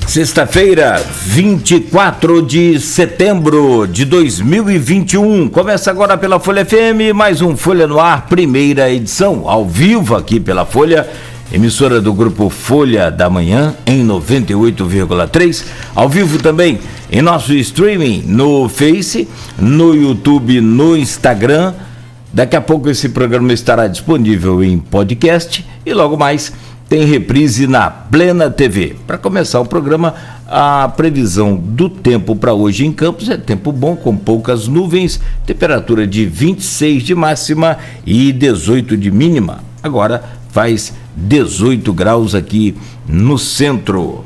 Sexta-feira, 24 de setembro de 2021. Começa agora pela Folha FM, mais um Folha no Ar, primeira edição, ao vivo aqui pela Folha, emissora do grupo Folha da Manhã, em 98,3. Ao vivo também em nosso streaming no Face, no YouTube, no Instagram. Daqui a pouco esse programa estará disponível em podcast e logo mais tem reprise na Plena TV. Para começar o programa, a previsão do tempo para hoje em Campos é tempo bom, com poucas nuvens, temperatura de 26 de máxima e 18 de mínima. Agora faz 18 graus aqui no centro.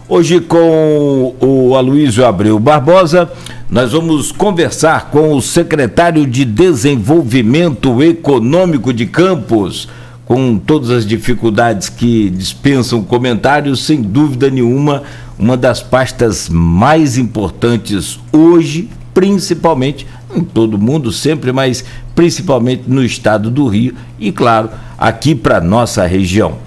Hoje, com o Aloysio Abreu Barbosa, nós vamos conversar com o secretário de Desenvolvimento Econômico de Campos. Com todas as dificuldades que dispensam comentários, sem dúvida nenhuma, uma das pastas mais importantes hoje, principalmente em todo o mundo sempre, mas principalmente no estado do Rio e, claro, aqui para nossa região.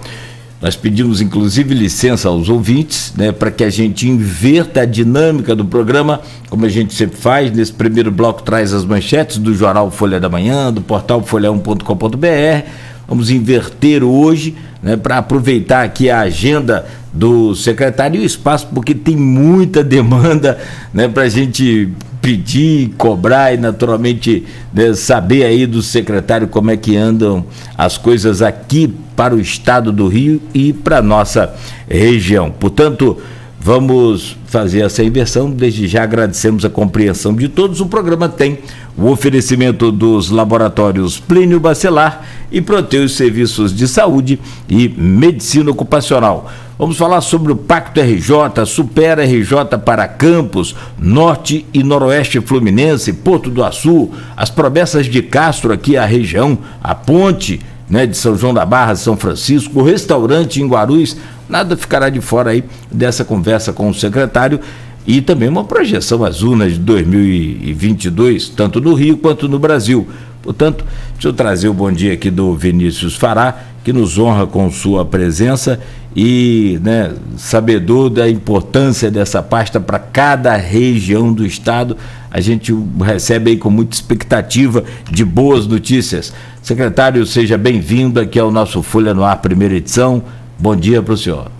Nós pedimos, inclusive, licença aos ouvintes, né, para que a gente inverta a dinâmica do programa, como a gente sempre faz. Nesse primeiro bloco traz as manchetes do jornal Folha da Manhã, do portal folha1.com.br. Vamos inverter hoje, né, para aproveitar aqui a agenda do secretário e o espaço, porque tem muita demanda, né, para a gente pedir, cobrar e naturalmente, né, saber aí do secretário como é que andam as coisas aqui para o estado do Rio e para a nossa região. Portanto, vamos fazer essa inversão. Desde já agradecemos a compreensão de todos. O programa tem o oferecimento dos laboratórios Plínio Bacelar e Proteus Serviços de Saúde e Medicina Ocupacional. Vamos falar sobre o Pacto RJ, Super RJ para Campos, Norte e Noroeste Fluminense, Porto do Açu, as promessas de Castro aqui à região, a ponte, né, de São João da Barra, São Francisco, o restaurante em Guarulhos. Nada ficará de fora aí dessa conversa com o secretário e também uma projeção às urnas de 2022, tanto no Rio quanto no Brasil. Portanto, deixa eu trazer o bom dia aqui do Vinícius Fará, que nos honra com sua presença e, né, sabedor da importância dessa pasta para cada região do estado. A gente recebe aí com muita expectativa de boas notícias. Secretário, seja bem-vindo aqui ao nosso Folha no Ar, primeira edição. Bom dia para o senhor.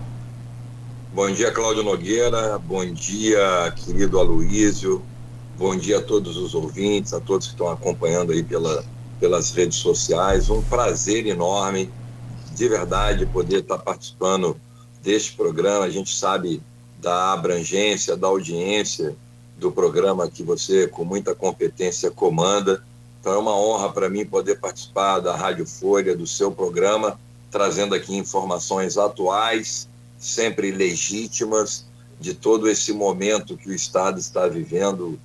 Bom dia, Cláudio Nogueira. Bom dia, querido Aloysio. Bom dia a todos os ouvintes, a todos que estão acompanhando aí pelas redes sociais. Um prazer enorme, de verdade, poder estar participando deste programa. A gente sabe da abrangência, da audiência do programa que você, com muita competência, comanda. Então é uma honra para mim poder participar da Rádio Folha, do seu programa, trazendo aqui informações atuais, sempre legítimas, de todo esse momento que o Estado está vivendo,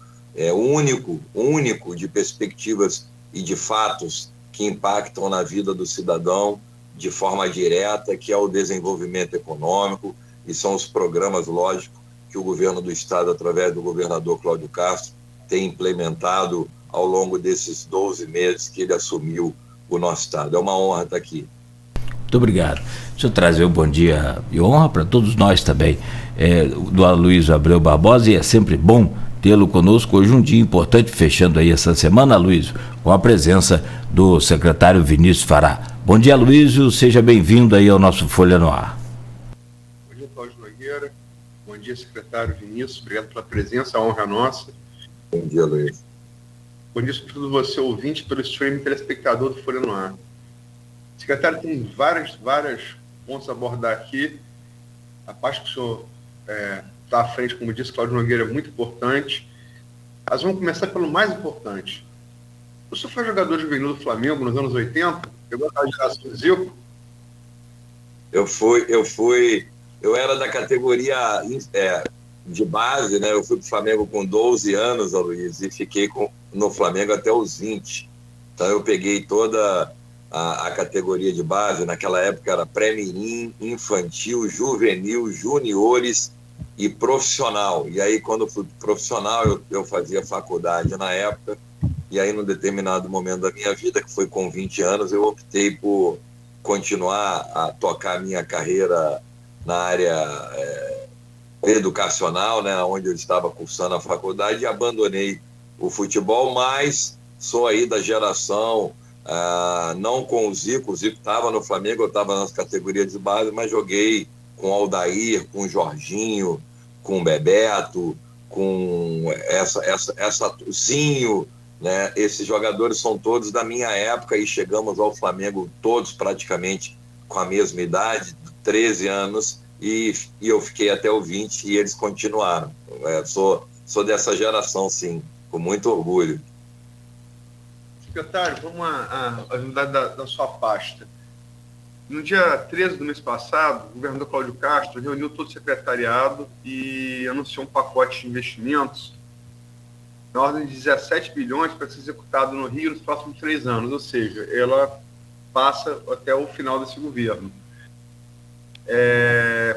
único de perspectivas e de fatos que impactam na vida do cidadão de forma direta, que é o desenvolvimento econômico, e são os programas, lógico, que o governo do Estado, através do governador Cláudio Castro, tem implementado ao longo desses 12 meses que ele assumiu o nosso Estado. É uma honra estar aqui. Muito obrigado. Deixa eu trazer um bom dia e honra para todos nós também, do Aloysio Abreu Barbosa, e é sempre bom tê-lo conosco. Hoje um dia importante, fechando aí essa semana, Aloysio, com a presença do secretário Vinícius Fará. Bom dia, Aloysio, seja bem-vindo aí ao nosso Folha no Ar. Bom dia, Cláudio Nogueira. Bom dia, secretário Vinícius, obrigado pela presença, a honra é nossa. Bom dia, Aloysio. Bom dia, sobretudo você, ouvinte, pelo streaming, telespectador do Folha no Ar. Secretário, tem vários pontos a abordar aqui. A parte que o senhor está à frente, como disse Cláudio Nogueira, é muito importante. Mas vamos começar pelo mais importante. O senhor foi jogador juvenil do Flamengo nos anos 80? Pegou a geração do Zico? Eu era da categoria de base, né? Eu fui para o Flamengo com 12 anos, Aloysio, e fiquei no Flamengo até os 20. Então eu peguei toda a categoria de base. Naquela época era pré-mirim, infantil, juvenil, juniores e profissional. E aí, quando eu fui profissional, eu fazia faculdade na época, e aí, num determinado momento da minha vida, que foi com 20 anos, eu optei por continuar a tocar a minha carreira na área educacional, né, onde eu estava cursando a faculdade, e abandonei o futebol, mas sou aí da geração, não com o Zico estava no Flamengo, eu estava nas categorias de base, mas joguei com o Aldair, com o Jorginho, com o Bebeto, com essa Zinho, né? Esses jogadores são todos da minha época e chegamos ao Flamengo todos praticamente com a mesma idade, 13 anos, e eu fiquei até o 20 e eles continuaram. Sou dessa geração, sim, com muito orgulho. Secretário, vamos à unidade da sua pasta. No dia 13 do mês passado, o governador Cláudio Castro reuniu todo o secretariado e anunciou um pacote de investimentos na ordem de 17 bilhões para ser executado no Rio nos próximos 3 anos, ou seja, ela passa até o final desse governo,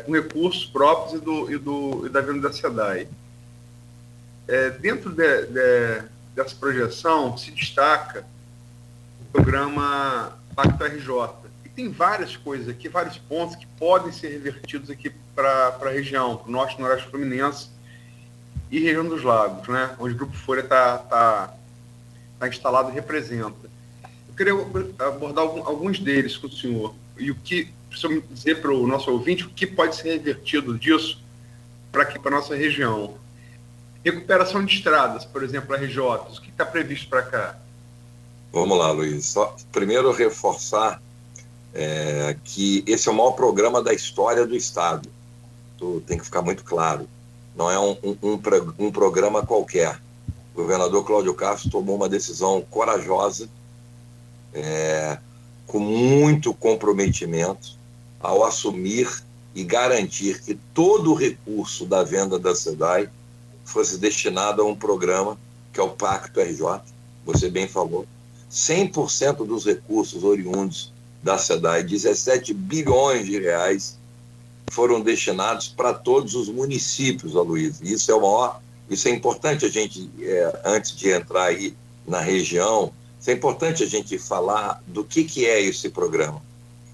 com recursos próprios e da venda da SEDAI. Dentro dessa projeção se destaca o programa Pacto RJ. E tem várias coisas aqui, vários pontos que podem ser revertidos aqui para a região, para o norte e noroeste fluminense e região dos lagos, né, onde o Grupo Folha está instalado e representa. Eu queria abordar alguns deles com o senhor, e o que, precisa dizer para o nosso ouvinte, o que pode ser revertido disso para aqui, para a nossa região. Recuperação de estradas, por exemplo, RJ, o que está previsto para cá? Vamos lá, Luiz. Só, primeiro, reforçar que esse é o maior programa da história do Estado. Tem que ficar muito claro. Não é um programa qualquer. O governador Cláudio Castro tomou uma decisão corajosa, com muito comprometimento, ao assumir e garantir que todo o recurso da venda da SEDAI fosse destinado a um programa que é o Pacto RJ, você bem falou. 100% dos recursos oriundos da SEDAI, 17 bilhões de reais, foram destinados para todos os municípios, Aloysio. Isso é importante a gente, antes de entrar aí na região, isso é importante a gente falar do que é esse programa.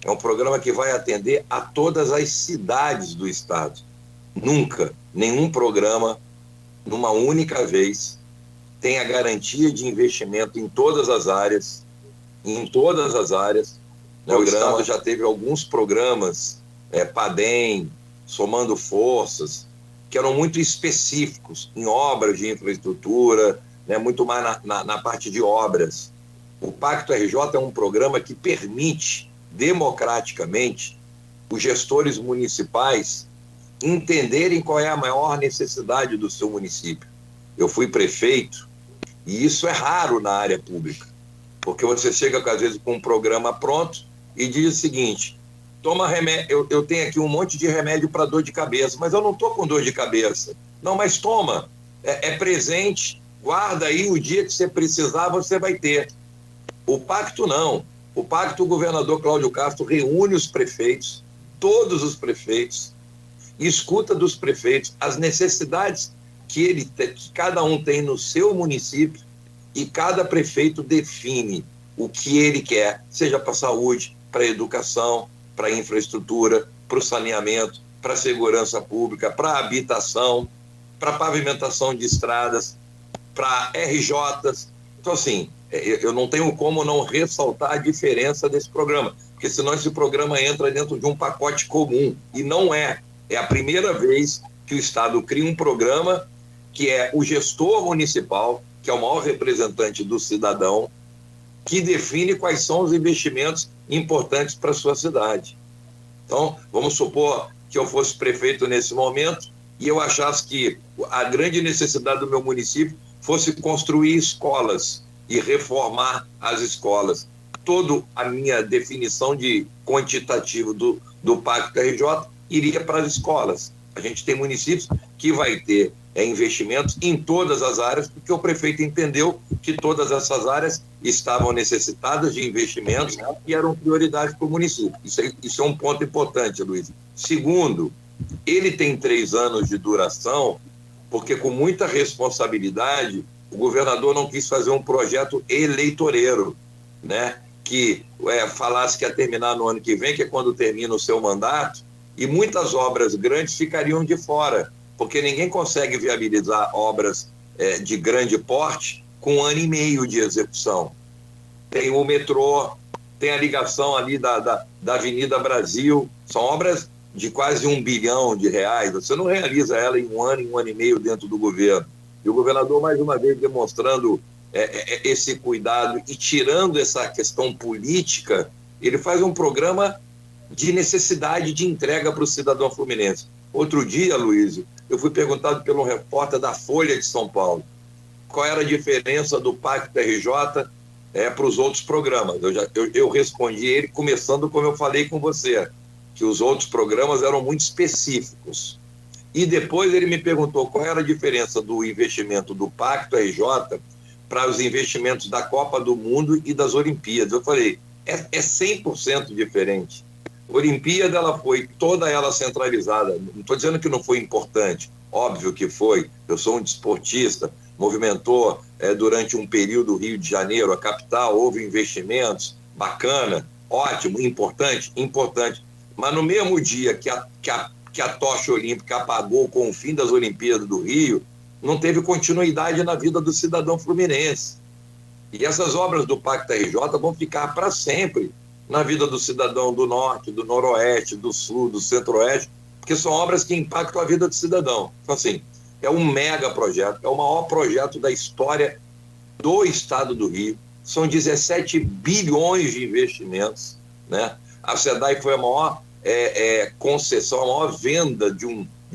É um programa que vai atender a todas as cidades do estado. Nunca, nenhum programa, numa única vez, tem a garantia de investimento em todas as áreas, né? O estado já teve alguns programas, PADEM, Somando Forças, que eram muito específicos em obras de infraestrutura, né? Muito mais na parte de obras. O Pacto RJ é um programa que permite, democraticamente, os gestores municipais entenderem qual é a maior necessidade do seu município. Eu fui prefeito, e isso é raro na área pública, porque você chega, às vezes, com um programa pronto e diz o seguinte: toma remédio, eu tenho aqui um monte de remédio para dor de cabeça, mas eu não estou com dor de cabeça. Não, mas toma, é presente, guarda aí, o dia que você precisar, você vai ter. O Pacto não. O Pacto, o governador Cláudio Castro reúne os prefeitos, todos os prefeitos, e escuta dos prefeitos as necessidades que cada um tem no seu município, e cada prefeito define o que ele quer, seja para a saúde, para a educação, para a infraestrutura, para o saneamento, para a segurança pública, para a habitação, para a pavimentação de estradas, para RJs. Então, assim, eu não tenho como não ressaltar a diferença desse programa, porque senão esse programa entra dentro de um pacote comum, e não é. É a primeira vez que o Estado cria um programa que é o gestor municipal, que é o maior representante do cidadão, que define quais são os investimentos importantes para a sua cidade. Então, vamos supor que eu fosse prefeito nesse momento e eu achasse que a grande necessidade do meu município fosse construir escolas e reformar as escolas. Toda a minha definição de quantitativo do Pacto RJ iria para as escolas. A gente tem municípios que vai ter investimentos em todas as áreas, porque o prefeito entendeu que todas essas áreas estavam necessitadas de investimentos e eram prioridade para o município. Isso é um ponto importante, Luiz. Segundo, ele tem 3 anos de duração, porque com muita responsabilidade o governador não quis fazer um projeto eleitoreiro, né? Que falasse que ia terminar no ano que vem, que é quando termina o seu mandato, e muitas obras grandes ficariam de fora. porque ninguém consegue viabilizar obras de grande porte com 1 ano e meio de execução. Tem o metrô, tem a ligação ali da Avenida Brasil, são obras de quase R$1 bilhão, você não realiza ela em 1 ano e meio dentro do governo. E o governador, mais uma vez, demonstrando esse cuidado e tirando essa questão política, ele faz um programa de necessidade de entrega para o cidadão fluminense. Outro dia, Luísio, eu fui perguntado pelo repórter da Folha de São Paulo qual era a diferença do Pacto RJ para os outros programas. Eu respondi ele começando como eu falei com você, que os outros programas eram muito específicos. E depois ele me perguntou qual era a diferença do investimento do Pacto RJ para os investimentos da Copa do Mundo e das Olimpíadas. Eu falei, é 100% diferente. A Olimpíada, ela foi toda ela centralizada. Não estou dizendo que não foi importante, óbvio que foi. Eu sou um desportista, movimentou durante um período o Rio de Janeiro, a capital, houve investimentos, bacana, ótimo, importante. Mas no mesmo dia que a tocha olímpica apagou com o fim das Olimpíadas do Rio, não teve continuidade na vida do cidadão fluminense. E essas obras do Pacto RJ vão ficar para sempre na vida do cidadão do Norte, do Noroeste, do Sul, do Centro-Oeste, porque são obras que impactam a vida do cidadão. Então, assim, é um mega projeto, é o maior projeto da história do Estado do Rio. São 17 bilhões de investimentos, né? A SEDAI foi a maior concessão, a maior venda de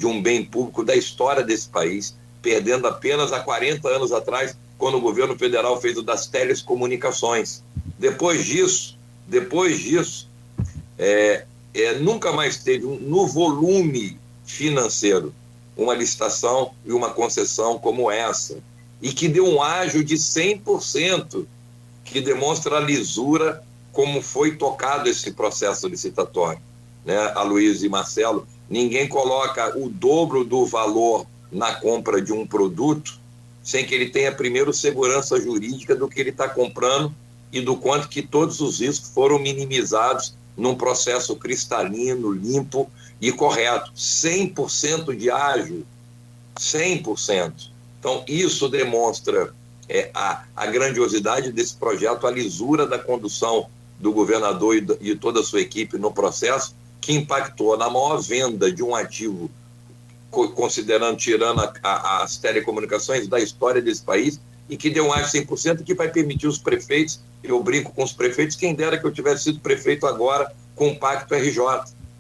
um bem público da história desse país, perdendo apenas há 40 anos atrás, quando o governo federal fez o das telecomunicações. Depois disso, nunca mais teve, no volume financeiro, uma licitação e uma concessão como essa, e que deu um ágio de 100%, que demonstra a lisura como foi tocado esse processo licitatório, né, Aloysio e Marcelo? Ninguém coloca o dobro do valor na compra de um produto sem que ele tenha primeiro segurança jurídica do que ele está comprando e do quanto que todos os riscos foram minimizados num processo cristalino, limpo e correto. 100% de ágio, 100%. Então, isso demonstra a grandiosidade desse projeto, a lisura da condução do governador e de toda a sua equipe no processo, que impactou na maior venda de um ativo, tirando as telecomunicações da história desse país, e que deu um ágio 100%, que vai permitir os prefeitos, eu brinco com os prefeitos, quem dera que eu tivesse sido prefeito agora com o Pacto RJ.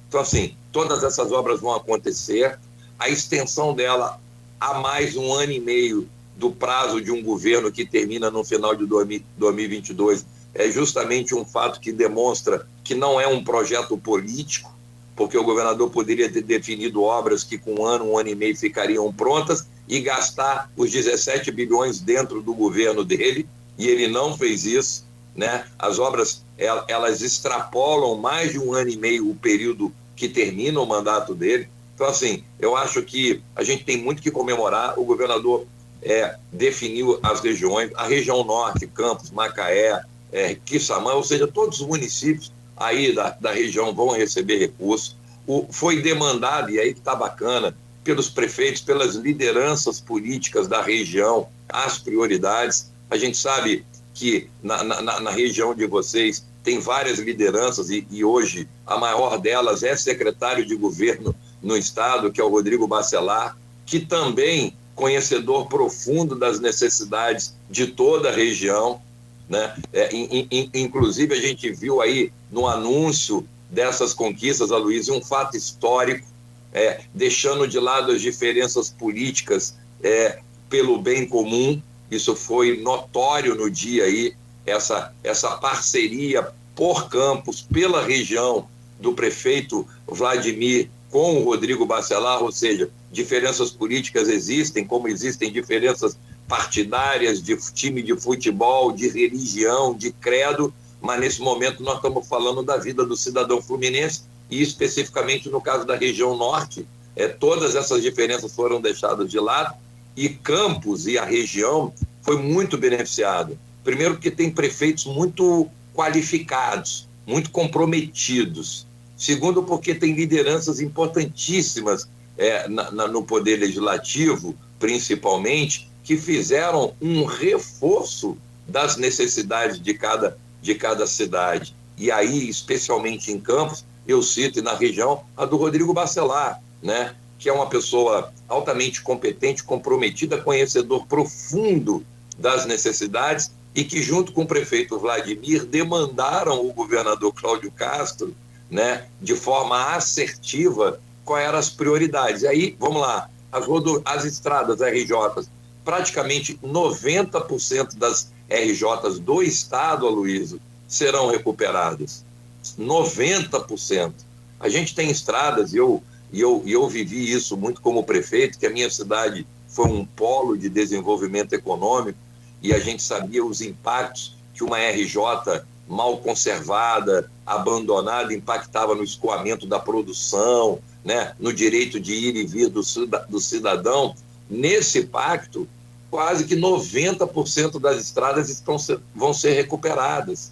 Então, assim, todas essas obras vão acontecer, a extensão dela a mais 1 ano e meio do prazo de um governo que termina no final de 2022 é justamente um fato que demonstra que não é um projeto político, porque o governador poderia ter definido obras que com 1 ano e meio ficariam prontas e gastar os 17 bilhões dentro do governo dele, e ele não fez isso, né? As obras, elas extrapolam mais de 1 ano e meio o período que termina o mandato dele. Então, assim, eu acho que a gente tem muito que comemorar. O governador definiu as regiões, a região norte, Campos, Macaé, Quissamã, ou seja, todos os municípios aí da região vão receber recursos. Foi demandado, e aí que está bacana, pelos prefeitos, pelas lideranças políticas da região, as prioridades. A gente sabe que na região de vocês tem várias lideranças e hoje a maior delas é secretário de governo no estado, que é o Rodrigo Bacelar, que também conhecedor profundo das necessidades de toda a região, né? Inclusive a gente viu aí no anúncio dessas conquistas, Aloysio, um fato histórico, deixando de lado as diferenças políticas pelo bem comum. Isso foi notório no dia aí, essa parceria por Campos, pela região do prefeito Vladimir com o Rodrigo Bacelar, ou seja, diferenças políticas existem, como existem diferenças partidárias, de time de futebol, de religião, de credo, mas nesse momento nós estamos falando da vida do cidadão fluminense e especificamente no caso da região norte, todas essas diferenças foram deixadas de lado e Campos e a região foi muito beneficiado. Primeiro porque tem prefeitos muito qualificados, muito comprometidos. Segundo porque tem lideranças importantíssimas no Poder Legislativo, principalmente, que fizeram um reforço das necessidades de cada cidade. E aí, especialmente em Campos, eu cito, e na região, a do Rodrigo Bacelar, né? Que é uma pessoa altamente competente, comprometida, conhecedor profundo das necessidades, e que, junto com o prefeito Vladimir, demandaram o governador Cláudio Castro, né, de forma assertiva, quais eram as prioridades. E aí, vamos lá, as estradas RJs, praticamente 90% das RJs do estado, Aloysio, serão recuperadas. 90%. A gente tem estradas, e eu vivi isso muito como prefeito, que a minha cidade foi um polo de desenvolvimento econômico, e a gente sabia os impactos que uma RJ mal conservada, abandonada, impactava no escoamento da produção, né, no direito de ir e vir do cidadão. Nesse pacto, quase que 90% das estradas vão ser recuperadas.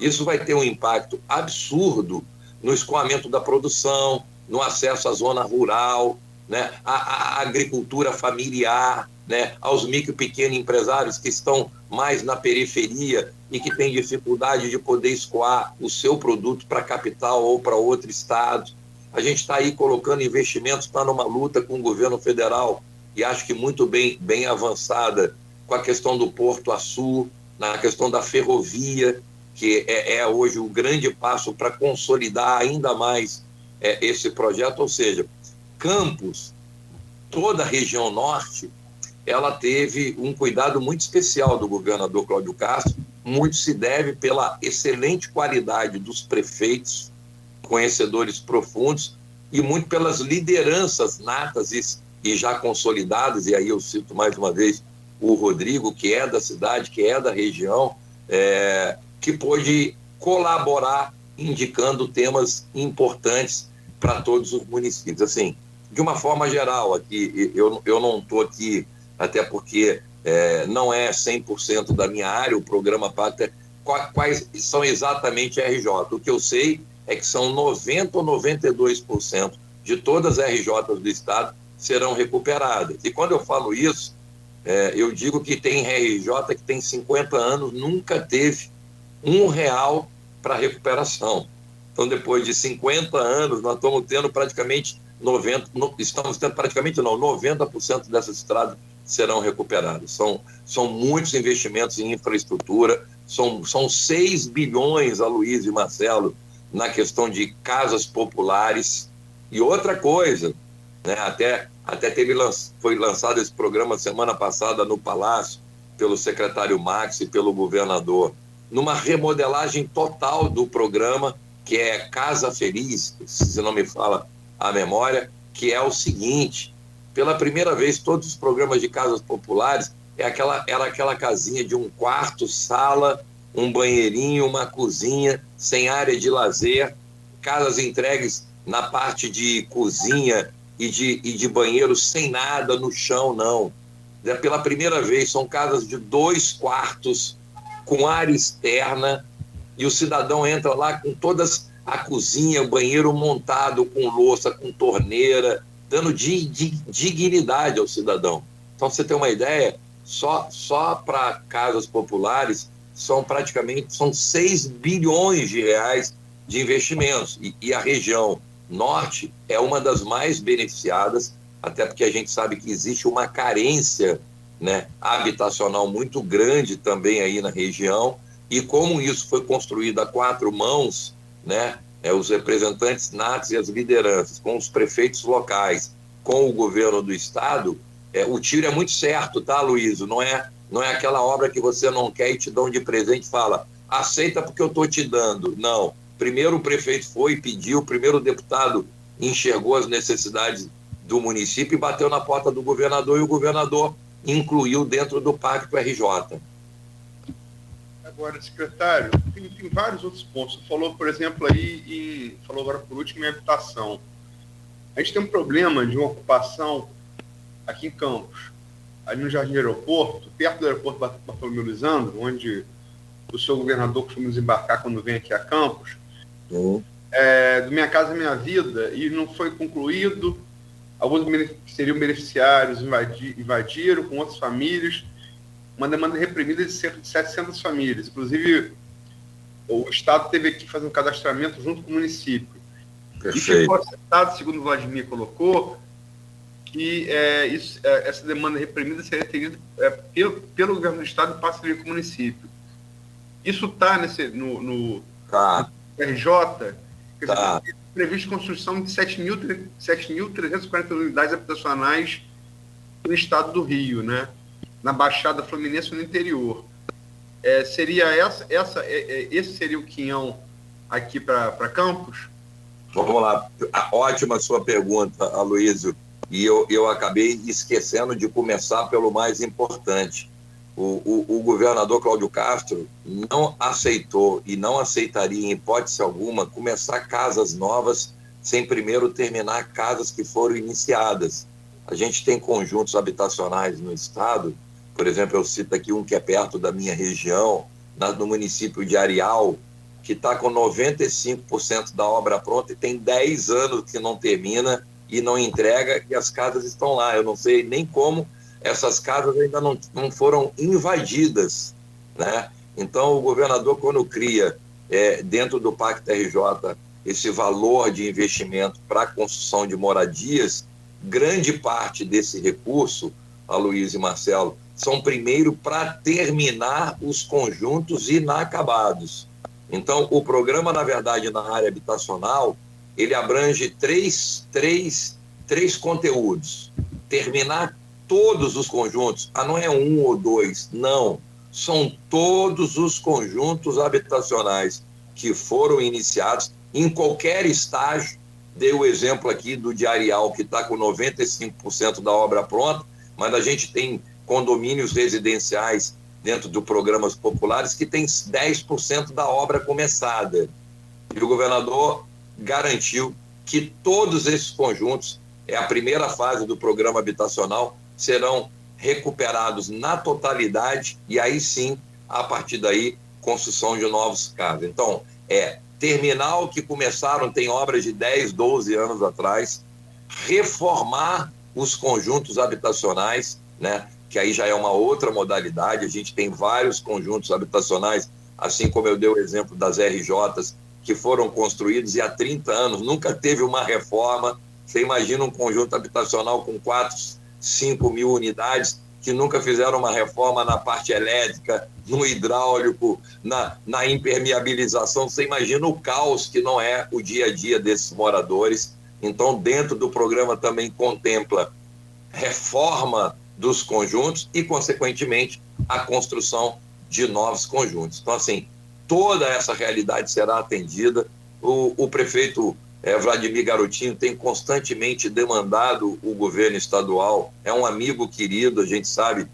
Isso vai ter um impacto absurdo no escoamento da produção, no acesso à zona rural, né, à agricultura familiar, né, aos micro e pequenos empresários que estão mais na periferia e que têm dificuldade de poder escoar o seu produto para a capital ou para outro estado. A gente está aí colocando investimentos, está numa luta com o governo federal, e acho que muito bem avançada, com a questão do Porto Açu, na questão da ferrovia, que é hoje o grande passo para consolidar ainda mais esse projeto. Ou seja, Campos, toda a região norte, ela teve um cuidado muito especial do governador Cláudio Castro. Muito se deve pela excelente qualidade dos prefeitos, conhecedores profundos, e muito pelas lideranças natas e já consolidadas. E aí eu cito mais uma vez o Rodrigo, que é da cidade, que é da região, que pôde colaborar indicando temas importantes para todos os municípios. Assim, de uma forma geral, aqui, eu não estou aqui, até porque não é 100% da minha área, o programa Pacto, quais são exatamente a RJ. O que eu sei é que são 90% ou 92% de todas as RJs do estado serão recuperadas. E quando eu falo isso, eu digo que tem RJ que tem 50 anos, nunca teve R$1 para recuperação. Então, depois de 50 anos, nós estamos tendo praticamente 90% dessas estradas serão recuperadas. São muitos investimentos em infraestrutura, são 6 bilhões, Aloysio e Marcelo, na questão de casas populares. E outra coisa, né, até foi lançado esse programa semana passada no Palácio, pelo secretário Max e pelo governador, numa remodelagem total do programa, que é Casa Feliz, se não me fala a memória, que é o seguinte: pela primeira vez, todos os programas de casas populares era aquela casinha de um quarto, sala, um banheirinho, uma cozinha, sem área de lazer, casas entregues na parte de cozinha e de banheiro, sem nada no chão, não. Pela primeira vez, são casas de 2 quartos, com área externa, e o cidadão entra lá com todas a cozinha, o banheiro montado com louça, com torneira, dando dignidade ao cidadão. Então, pra você ter uma ideia, só para casas populares são 6 bilhões de reais de investimentos, e a região norte é uma das mais beneficiadas, até porque a gente sabe que existe uma carência, né, habitacional muito grande também aí na região, e como isso foi construído a 4 mãos, né, os representantes natos e as lideranças, com os prefeitos locais, com o governo do estado, o tiro é muito certo, tá, Aloysio? Não é aquela obra que você não quer e te dão de presente e fala, aceita porque eu estou te dando. Não. Primeiro o prefeito foi e pediu, primeiro o deputado enxergou as necessidades do município e bateu na porta do governador, e o governador incluiu dentro do Pacto RJ. Agora, secretário, tem vários outros pontos. Você falou, por exemplo, falou agora por último em habitação. A gente tem um problema de uma ocupação aqui em Campos, ali no Jardim do Aeroporto, perto do aeroporto Bartolomeu Lisandro, onde o seu governador costuma desembarcar quando vem aqui a Campos, do Minha Casa Minha Vida, e não foi concluído. alguns que seriam beneficiários invadiram com outras famílias, uma demanda reprimida de cerca de 700 famílias. Inclusive, o Estado teve que fazer um cadastramento junto com o município. Perfeito. E ficou acertado, segundo o Vladimir colocou, que essa demanda reprimida seria atendida pelo governo do Estado e parceria com o município. Isso está no RJ, que está previsto a construção de 7.340 unidades habitacionais no estado do Rio, né? Na Baixada Fluminense e no interior. Esse seria o quinhão aqui para Campos? Vamos lá. Ótima sua pergunta, Aloysio. E eu acabei esquecendo de começar pelo mais importante. O governador Cláudio Castro não aceitou e não aceitaria, em hipótese alguma, começar casas novas sem primeiro terminar casas que foram iniciadas. A gente tem conjuntos habitacionais no estado, por exemplo, eu cito aqui um que é perto da minha região, no município de Areal, que está com 95% da obra pronta e tem 10 anos que não termina e não entrega, e as casas estão lá. Eu não sei nem como essas casas ainda não foram invadidas, né? Então, o governador, quando cria, dentro do Pacto RJ, esse valor de investimento para a construção de moradias, grande parte desse recurso, Aloysio e Marcelo, são primeiro para terminar os conjuntos inacabados. Então, o programa, na verdade, na área habitacional, ele abrange três conteúdos. Terminar todos os conjuntos, não é um ou dois, não. São todos os conjuntos habitacionais que foram iniciados em qualquer estágio. Dei o exemplo aqui do de Areal, que está com 95% da obra pronta, mas a gente tem condomínios residenciais dentro de programas populares que tem 10% da obra começada. E o governador garantiu que todos esses conjuntos, a primeira fase do programa habitacional, serão recuperados na totalidade e aí sim, a partir daí, construção de novos casas. Então, terminar o que começaram, tem obras de 10, 12 anos atrás, reformar os conjuntos habitacionais, né? Que aí já é uma outra modalidade. A gente tem vários conjuntos habitacionais, assim como eu dei o exemplo das RJs, que foram construídos e há 30 anos nunca teve uma reforma. Você imagina um conjunto habitacional com 4, 5 mil unidades que nunca fizeram uma reforma na parte elétrica, no hidráulico, na impermeabilização. Você imagina o caos que não é o dia a dia desses moradores. Então, dentro do programa também contempla reforma dos conjuntos e, consequentemente, a construção de novos conjuntos. Então, assim, toda essa realidade será atendida. O prefeito Vladimir Garotinho tem constantemente demandado o governo estadual, é um amigo querido, a gente sabe,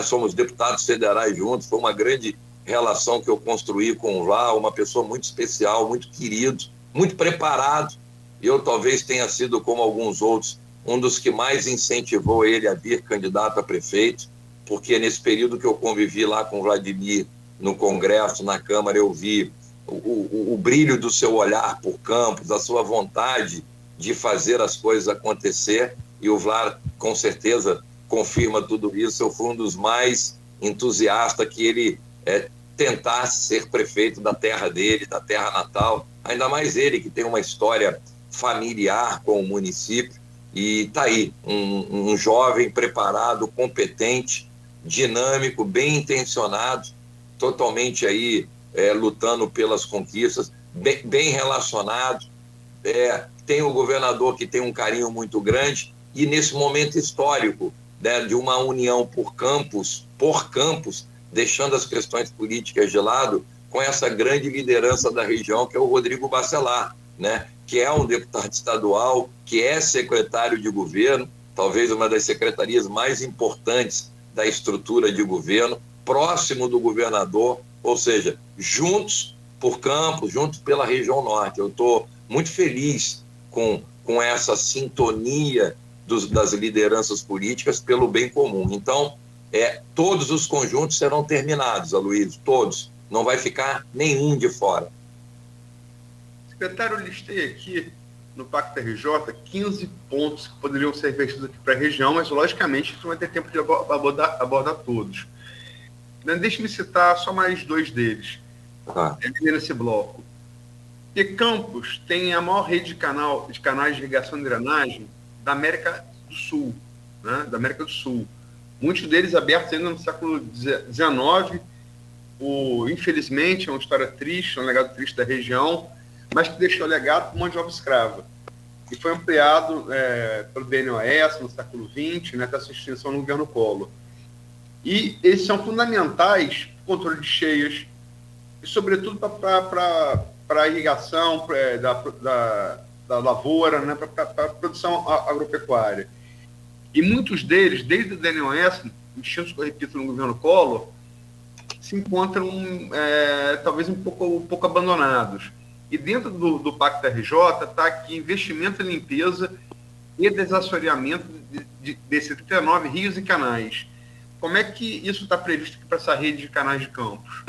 somos deputados federais juntos, foi uma grande relação que eu construí com o Vlá, uma pessoa muito especial, muito querido, muito preparado. Eu talvez tenha sido, como alguns outros, um dos que mais incentivou ele a vir candidato a prefeito, porque nesse período que eu convivi lá com o Vladimir no Congresso, na Câmara, eu vi o brilho do seu olhar por Campos, a sua vontade de fazer as coisas acontecer, e o Vlá, com certeza, confirma tudo isso. Eu fui um dos mais entusiastas que ele tentasse ser prefeito da terra dele, da terra natal, ainda mais ele, que tem uma história familiar com o município, e está aí, um jovem preparado, competente, dinâmico, bem intencionado, totalmente aí lutando pelas conquistas, bem relacionado. Tem o governador que tem um carinho muito grande, e nesse momento histórico, né, de uma união por Campos, deixando as questões políticas de lado, com essa grande liderança da região, que é o Rodrigo Bacelar, né, que é um deputado estadual, que é secretário de governo, talvez uma das secretarias mais importantes da estrutura de governo, próximo do governador, ou seja, juntos por Campos, juntos pela região norte. Eu estou muito feliz com essa sintonia das lideranças políticas pelo bem comum. Então, todos os conjuntos serão terminados, Aloysio, todos. Não vai ficar nenhum de fora. Secretário, eu listei aqui no Pacto RJ 15 pontos que poderiam ser investidos aqui para a região, mas logicamente a gente não vai ter tempo de abordar todos. Deixe-me citar só mais 2 deles nesse bloco. E Campos tem a maior rede de canais de irrigação e drenagem da América do Sul, né? Da América do Sul. Muitos deles abertos ainda no século XIX. Infelizmente, é uma história triste, um legado triste da região, mas que deixou legado por mão de obra escrava. E foi ampliado pelo BNOS no século XX, né, até a sua extinção no governo Collor. E eles são fundamentais para o controle de cheias e, sobretudo, para a irrigação da lavoura, né, para a produção agropecuária. E muitos deles, desde o DNOS, extintos, eu repito, no governo Collor, se encontram talvez um pouco abandonados. E dentro do Pacto RJ está aqui investimento em limpeza e desassoreamento de 79 rios e canais. Como é que isso está previsto para essa rede de canais de Campos?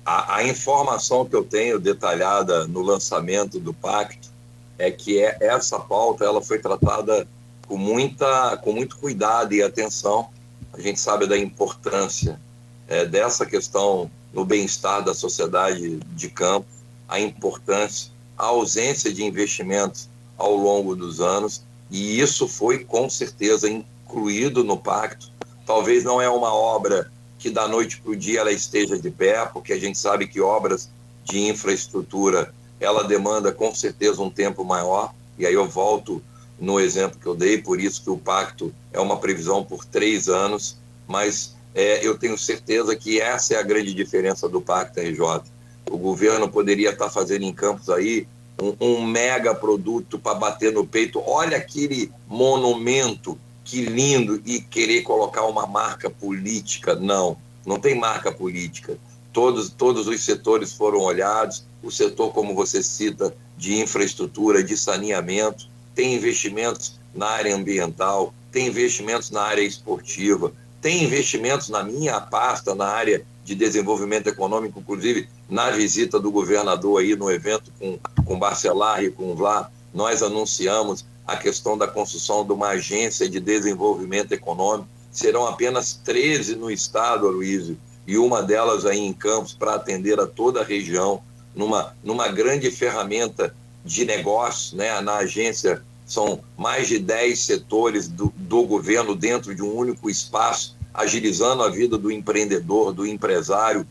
A informação que eu tenho detalhada no lançamento do pacto é que essa pauta ela foi tratada com muito cuidado e atenção. A gente sabe da importância dessa questão no bem-estar da sociedade de campo, a importância, a ausência de investimentos ao longo dos anos, e isso foi com certeza incluído no pacto. Talvez não é uma obra que da noite para o dia ela esteja de pé, porque a gente sabe que obras de infraestrutura, ela demanda com certeza um tempo maior, e aí eu volto no exemplo que eu dei, por isso que o pacto é uma previsão por 3 anos, mas eu tenho certeza que essa é a grande diferença do Pacto RJ. O governo poderia estar fazendo em Campos aí um mega produto para bater no peito, olha aquele monumento, que lindo, e querer colocar uma marca política. Não tem marca política. Todos os setores foram olhados, o setor, como você cita, de infraestrutura, de saneamento, tem investimentos na área ambiental, tem investimentos na área esportiva, tem investimentos na minha pasta, na área de desenvolvimento econômico, inclusive na visita do governador aí no evento com Bacelar e com Vlá, nós anunciamos a questão da construção de uma agência de desenvolvimento econômico. Serão apenas 13 no estado, Aloysio, e uma delas aí em Campos para atender a toda a região, numa grande ferramenta de negócio, né? Na agência são mais de 10 setores do governo dentro de um único espaço, agilizando a vida do empreendedor, do empresário,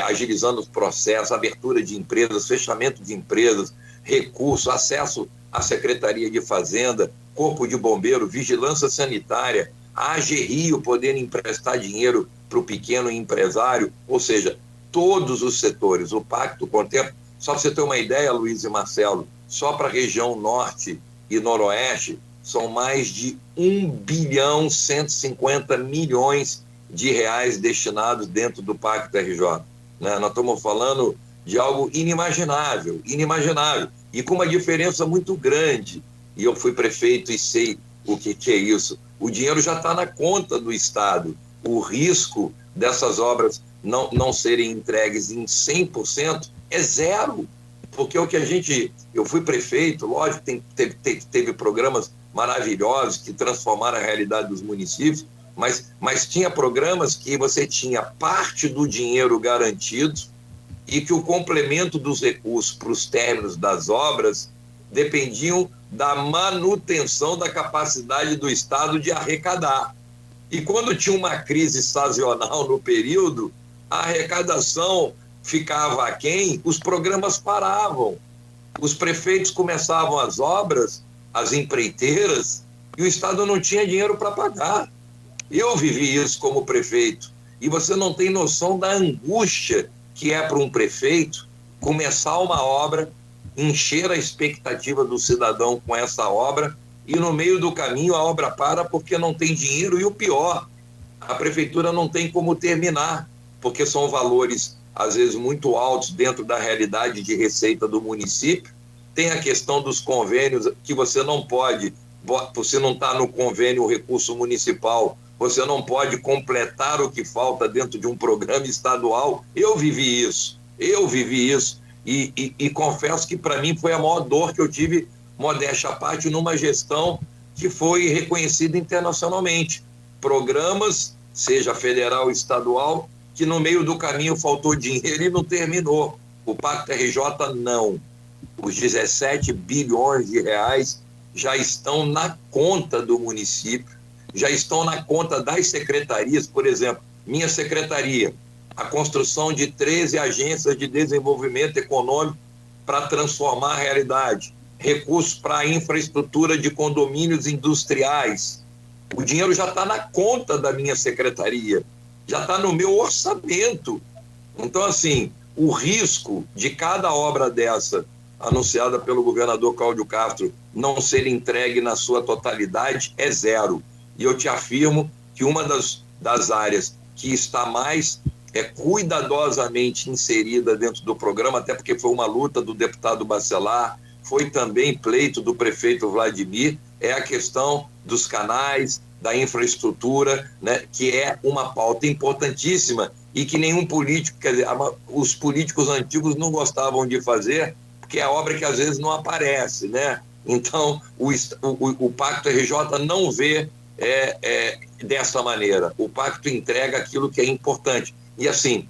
agilizando os processos, abertura de empresas, fechamento de empresas, recurso, acesso à Secretaria de Fazenda, Corpo de Bombeiro, Vigilância Sanitária, a AGRIO podendo emprestar dinheiro para o pequeno empresário, ou seja, todos os setores. O pacto contempla, só para você ter uma ideia, Luiz e Marcelo, só para a região norte e noroeste, são mais de 1.150 bilhões destinados dentro do Pacto RJ. Né? Nós estamos falando de algo inimaginável, e com uma diferença muito grande. E eu fui prefeito e sei o que é isso. O dinheiro já está na conta do Estado. O risco dessas obras não serem entregues em 100% é zero. Porque eu fui prefeito, lógico, teve programas maravilhosos que transformaram a realidade dos municípios, mas tinha programas que você tinha parte do dinheiro garantido e que o complemento dos recursos para os términos das obras dependiam da manutenção da capacidade do Estado de arrecadar. E quando tinha uma crise sazonal no período, a arrecadação ficava aquém, os programas paravam. Os prefeitos começavam as obras, as empreiteiras, e o Estado não tinha dinheiro para pagar. Eu vivi isso como prefeito, e você não tem noção da angústia que é para um prefeito começar uma obra, encher a expectativa do cidadão com essa obra, e no meio do caminho a obra para porque não tem dinheiro, e o pior, a prefeitura não tem como terminar, porque são valores às vezes muito altos dentro da realidade de receita do município. Tem a questão dos convênios, que você não pode, você não está no convênio o recurso municipal, você não pode completar o que falta dentro de um programa estadual. Eu vivi isso, e confesso que para mim foi a maior dor que eu tive, modéstia à parte, numa gestão que foi reconhecida internacionalmente. Programas, seja federal ou estadual, que no meio do caminho faltou dinheiro e não terminou. O Pacto RJ não. Os 17 bilhões de reais já estão na conta do município, já estão na conta das secretarias. Por exemplo, minha secretaria, a construção de 13 agências de desenvolvimento econômico para transformar a realidade, recursos para a infraestrutura de condomínios industriais. O dinheiro já está na conta da minha secretaria, já está no meu orçamento. Então, assim, o risco de cada obra dessa, anunciada pelo governador Cláudio Castro, não ser entregue na sua totalidade é zero. E eu te afirmo que uma das áreas que está mais cuidadosamente inserida dentro do programa, até porque foi uma luta do deputado Bacelar, foi também pleito do prefeito Vladimir, é a questão dos canais, da infraestrutura, né, que é uma pauta importantíssima e que nenhum político, quer dizer, os políticos antigos não gostavam de fazer, porque é obra que às vezes não aparece, né? Então, o Pacto RJ não vê dessa maneira. O Pacto entrega aquilo que é importante. E assim,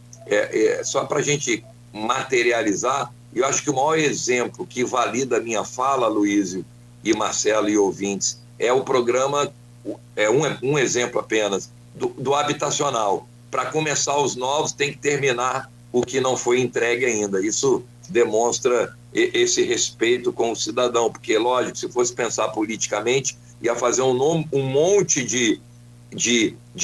só para a gente materializar, eu acho que o maior exemplo que valida a minha fala, Luísio e Marcelo e ouvintes, é o programa, um exemplo apenas, do habitacional. Para começar os novos, tem que terminar o que não foi entregue ainda. Isso demonstra esse respeito com o cidadão, porque, lógico, se fosse pensar politicamente, ia fazer um monte de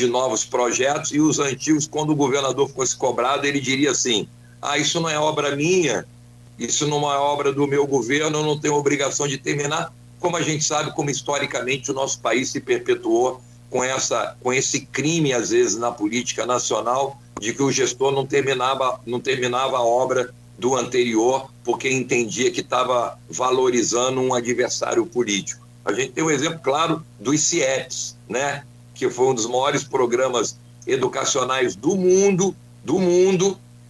novos projetos, e os antigos, quando o governador fosse cobrado, ele diria assim: isso não é obra minha, isso não é obra do meu governo, eu não tenho obrigação de terminar. Como a gente sabe, como historicamente o nosso país se perpetuou com esse crime, às vezes, na política nacional, de que o gestor não terminava a obra do anterior porque entendia que estava valorizando um adversário político. A gente tem um exemplo claro dos CIEPs, né? Que foi um dos maiores programas educacionais do mundo,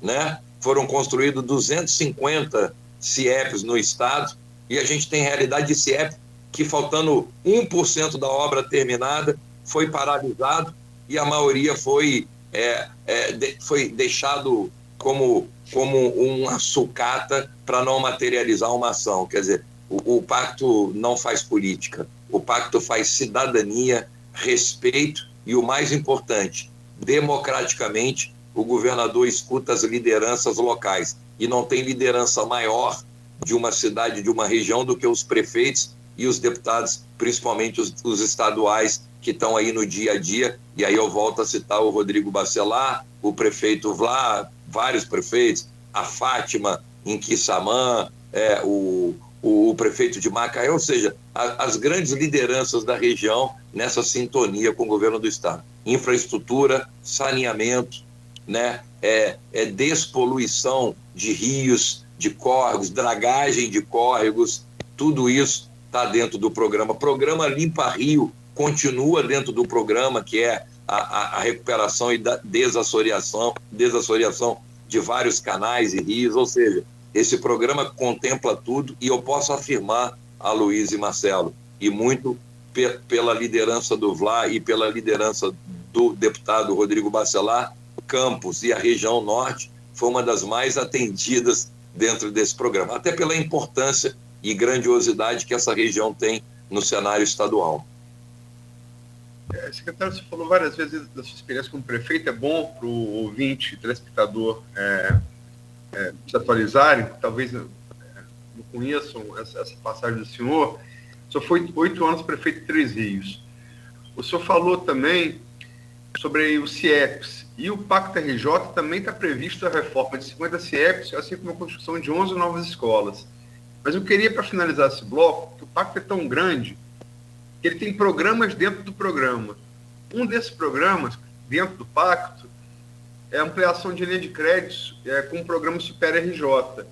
né? Foram construídos 250 CIEPs no estado, e a gente tem realidade de CIEP que, faltando 1% da obra terminada, foi paralisado, e a maioria foi deixado como uma sucata para não materializar uma ação. Quer dizer, o pacto não faz política, o pacto faz cidadania, respeito e, o mais importante, democraticamente, o governador escuta as lideranças locais, e não tem liderança maior de uma cidade, de uma região, do que os prefeitos e os deputados, principalmente os estaduais, que estão aí no dia a dia. E aí eu volto a citar o Rodrigo Bacelar, o prefeito Vlá, vários prefeitos, a Fátima em Quissamã, o prefeito de Macaé, ou seja, as grandes lideranças da região nessa sintonia com o governo do estado. Infraestrutura, saneamento, né? Despoluição de rios, de córregos, dragagem de córregos, tudo isso está dentro do programa. O programa Limpa Rio continua dentro do programa, que é a recuperação e da desassoreação de vários canais e rios. Ou seja, esse programa contempla tudo, e eu posso afirmar, a Luiz e Marcelo, e muito pela liderança do Vlá e pela liderança do deputado Rodrigo Bacelar, Campos e a região norte foi uma das mais atendidas dentro desse programa, até pela importância e grandiosidade que essa região tem no cenário estadual. Secretário, você falou várias vezes da sua experiência como prefeito. É bom para o ouvinte, telespectador, se atualizarem, talvez não conheçam essa passagem do senhor. O senhor foi 8 anos prefeito de Três Rios. O senhor falou também sobre os CIEPs, e o Pacto RJ também está previsto a reforma de 50 CIEPs, assim como a construção de 11 novas escolas. Mas eu queria, para finalizar esse bloco, que o Pacto é tão grande que ele tem programas dentro do programa. Um desses programas, dentro do Pacto, é a ampliação de linha de créditos com o programa Super RJ,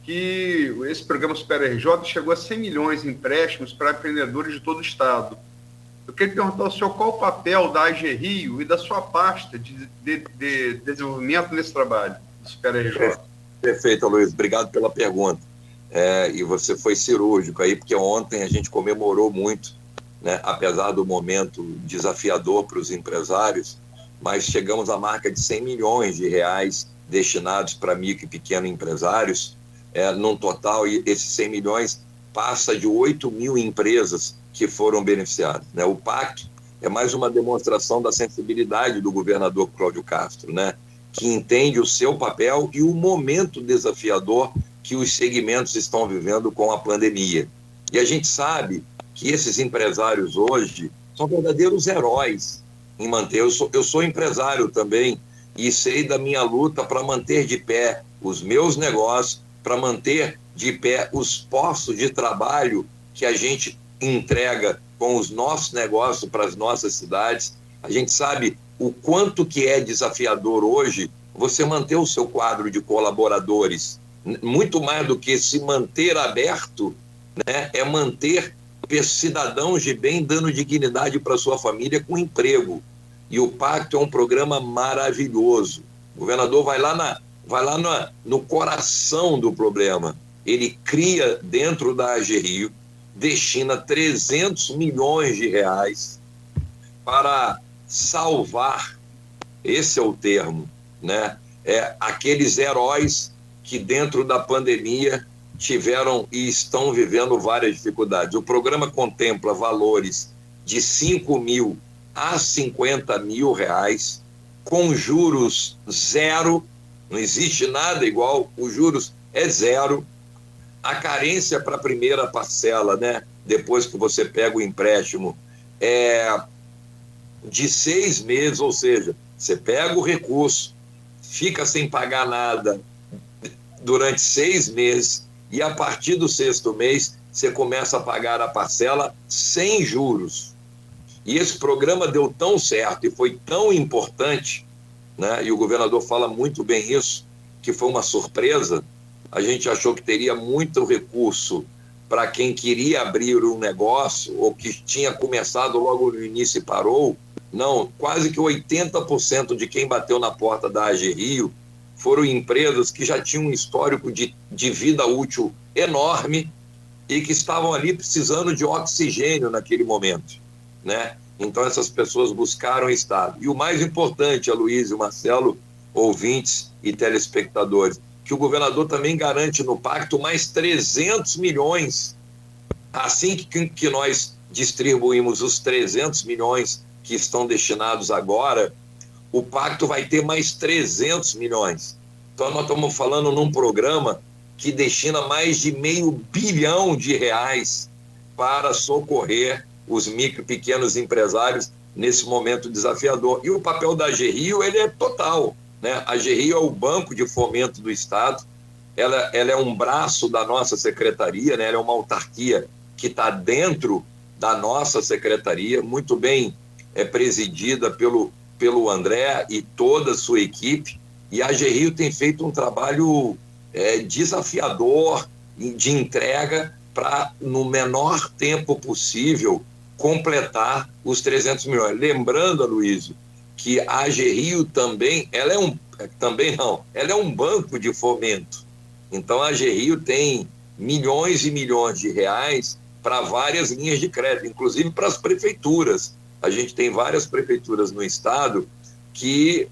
que esse programa Super RJ chegou a 100 milhões em empréstimos para empreendedores de todo o estado. Eu queria perguntar ao senhor qual o papel da AG Rio e da sua pasta de desenvolvimento nesse trabalho, do Super RJ. Perfeito, Luiz. Obrigado pela pergunta. E você foi cirúrgico aí, porque ontem a gente comemorou muito, né, apesar do momento desafiador para os empresários, mas chegamos à marca de 100 milhões de reais destinados para micro e pequeno empresários, num total, e esses 100 milhões passa de 8 mil empresas que foram beneficiadas, né? O pacto é mais uma demonstração da sensibilidade do governador Cláudio Castro, né, que entende o seu papel e o momento desafiador que os segmentos estão vivendo com a pandemia. E a gente sabe que esses empresários hoje são verdadeiros heróis em manter. Eu sou empresário também e sei da minha luta para manter de pé os meus negócios, para manter de pé os postos de trabalho que a gente entrega com os nossos negócios para as nossas cidades. A gente sabe o quanto que é desafiador hoje você manter o seu quadro de colaboradores. Muito mais do que se manter aberto, né, é manter cidadãos de bem dando dignidade para sua família com emprego. E o Pacto é um programa maravilhoso. O governador vai lá no coração do problema. Ele cria dentro da AGRIO, destina 300 milhões de reais para salvar, esse é o termo, né? Aqueles heróis que dentro da pandemia tiveram e estão vivendo várias dificuldades. O programa contempla valores de 5 mil a 50 mil reais, com juros zero, não existe nada igual, os juros é zero. A carência para a primeira parcela, né, depois que você pega o empréstimo, é de 6 meses, ou seja, você pega o recurso, fica sem pagar nada durante 6 meses, e a partir do 6º mês, você começa a pagar a parcela sem juros. E esse programa deu tão certo e foi tão importante, né, e o governador fala muito bem isso, que foi uma surpresa. A gente achou que teria muito recurso para quem queria abrir um negócio ou que tinha começado logo no início e parou. Não, quase que 80% de quem bateu na porta da AGRIO foram empresas que já tinham um histórico de vida útil enorme e que estavam ali precisando de oxigênio naquele momento, né? Então essas pessoas buscaram o Estado. E o mais importante, Aloysio, Marcelo, ouvintes e telespectadores, que o governador também garante no pacto mais 300 milhões. Assim que nós distribuímos os 300 milhões que estão destinados agora, o pacto vai ter mais 300 milhões. Então nós estamos falando num programa que destina mais de R$500 bilhão para socorrer os micro e pequenos empresários nesse momento desafiador. E o papel da AGRIO, ele é total, né? A AGRIO é o Banco de Fomento do Estado, ela é um braço da nossa secretaria, né? Ela é uma autarquia que está dentro da nossa secretaria, muito bem presidida pelo André e toda a sua equipe, e a AGRIO tem feito um trabalho desafiador de entrega para, no menor tempo possível, completar os 300 milhões. Lembrando, Aloysio, que a AGRIO também, ela é um banco de fomento. Então a AGRIO tem milhões e milhões de reais para várias linhas de crédito, inclusive para as prefeituras. A gente tem várias prefeituras no estado que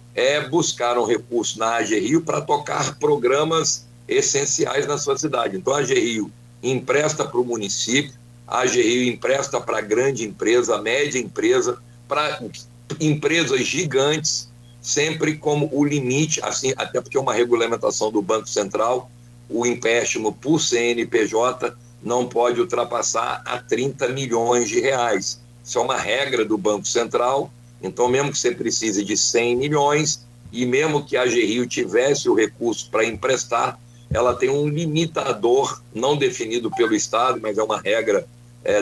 buscaram recursos na AGRIO para tocar programas essenciais na sua cidade. Então a AGRIO empresta para o município, a AGRIO empresta para grande empresa, média empresa, para empresas gigantes, sempre como o limite, assim, até porque é uma regulamentação do Banco Central, o empréstimo por CNPJ não pode ultrapassar a 30 milhões de reais. Isso é uma regra do Banco Central. Então, mesmo que você precise de 100 milhões, e mesmo que a AGRIO tivesse o recurso para emprestar, ela tem um limitador não definido pelo Estado, mas é uma regra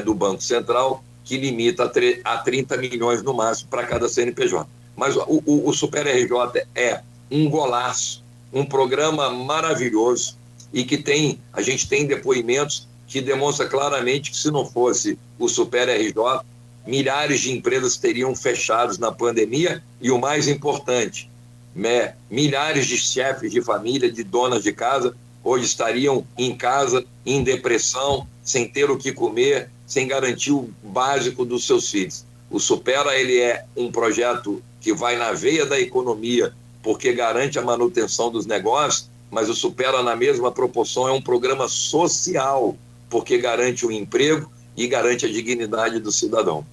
do Banco Central, que limita a 30 milhões no máximo para cada CNPJ. Mas o Super RJ é um golaço, um programa maravilhoso, e que a gente tem depoimentos que demonstram claramente que, se não fosse o Super RJ, milhares de empresas teriam fechado na pandemia, e o mais importante, milhares de chefes de família, de donas de casa, hoje estariam em casa, em depressão, sem ter o que comer, sem garantir o básico dos seus filhos. O Supera, ele é um projeto que vai na veia da economia, porque garante a manutenção dos negócios, mas o Supera, na mesma proporção, é um programa social, porque garante o emprego e garante a dignidade do cidadão.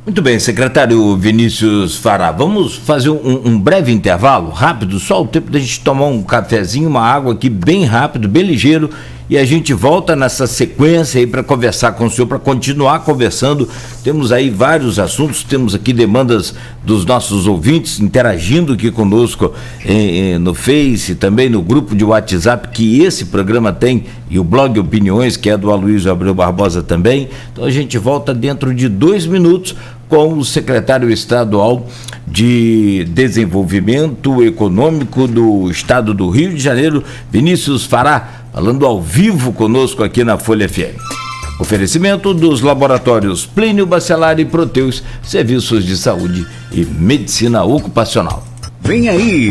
Muito bem, secretário Vinícius Fará, vamos fazer um breve intervalo, rápido, só o tempo da gente tomar um cafezinho, uma água aqui, bem rápido, bem ligeiro, e a gente volta nessa sequência aí para conversar com o senhor, para continuar conversando. Temos aí vários assuntos, temos aqui demandas dos nossos ouvintes interagindo aqui conosco no Face, também no grupo de WhatsApp que esse programa tem, e o blog Opiniões, que é do Aloysio Abreu Barbosa também. Então a gente volta dentro de 2 minutos com o secretário estadual de Desenvolvimento Econômico do Estado do Rio de Janeiro, Vinícius Fará, falando ao vivo conosco aqui na Folha FM. Oferecimento dos laboratórios Plínio Bacelar e Proteus, serviços de saúde e medicina ocupacional. Vem aí,